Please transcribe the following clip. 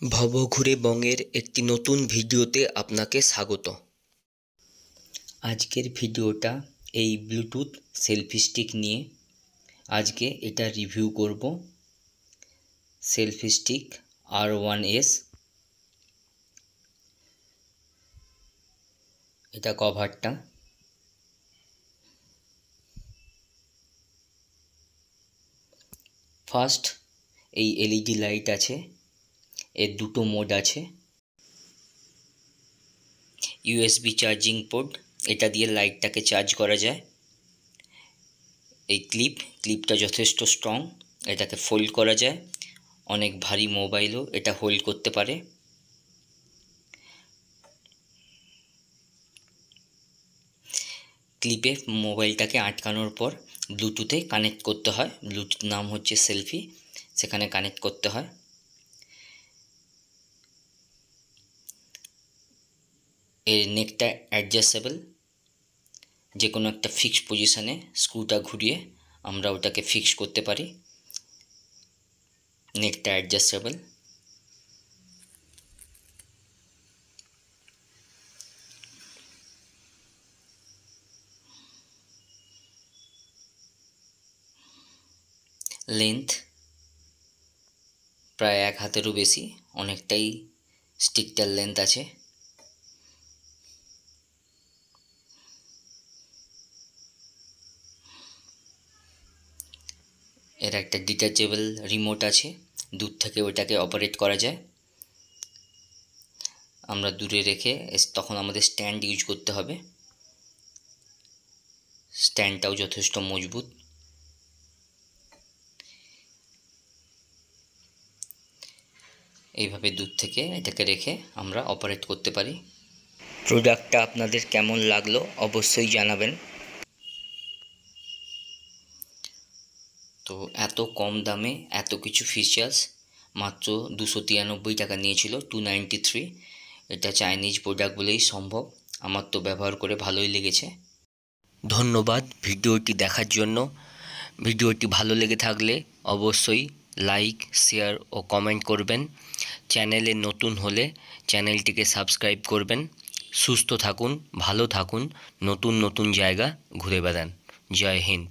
ভবঘুরে বংয়ের একটি নতুন ভিডিওতে আপনাকে স্বাগত। আজকের ভিডিওটা এই ব্লুটুথ সেলফি স্টিক নিয়ে। আজকে এটা রিভিউ করব। Selfie stick R1S। এটা কভারটা। ফার্স্ট এই এলইডি লাইট আছে, এর দুটো মোড আছে। ইউএসবি চার্জিং পোর্ট, এটা দিয়ে লাইটটাকে চার্জ করা যায়। এই ক্লিপটা যথেষ্ট স্ট্রং, এটাকে ফোল্ড করা যায়। অনেক ভারী মোবাইলও এটা হোল্ড করতে পারে। ক্লিপে মোবাইলটাকে আটকানোর পর ব্লুটুথে কানেক্ট করতে হয়। ব্লুটুথ নাম হচ্ছে সেলফি, সেখানে কানেক্ট করতে হয়। এর নেকটা অ্যাডজাস্টেবল, যে কোনো একটা ফিক্সড পজিশানে স্ক্রুটা ঘুরিয়ে আমরা ওটাকে ফিক্স করতে পারি। নেকটা অ্যাডজাস্টেবল। লেন্থ প্রায় 1 হাতেরও বেশি, অনেকটাই স্টিকটার লেন্থ আছে। এর একটা ডিটাচেবল রিমোট আছে, দূর থেকে ওটাকে অপারেট করা যায়। আমরা দূরে রেখে তখন আমাদের স্ট্যান্ড ইউজ করতে হবে। স্ট্যান্ডটাও যথেষ্ট মজবুত। এইভাবে দূর থেকে এটাকে রেখে আমরা অপারেট করতে পারি। প্রোডাক্টটা আপনাদের কেমন লাগলো অবশ্যই জানাবেন। তো এত কম দামে এত কিছু ফিচার্স, মাত্র 293 টাকা নিয়েছিল, 293। এটা চাইনিজ প্রোডাক্ট বলেই সম্ভব। আমার তো ব্যবহার করে ভালোই লেগেছে। ধন্যবাদ ভিডিওটি দেখার জন্য। ভিডিওটি ভালো লেগে থাকলে অবশ্যই লাইক, শেয়ার ও কমেন্ট করবেন। চ্যানেলে নতুন হলে চ্যানেলটিকে সাবস্ক্রাইব করবেন। সুস্থ থাকুন, ভালো থাকুন, নতুন নতুন জায়গা ঘুরে বেড়ান। জয় হিন্দ।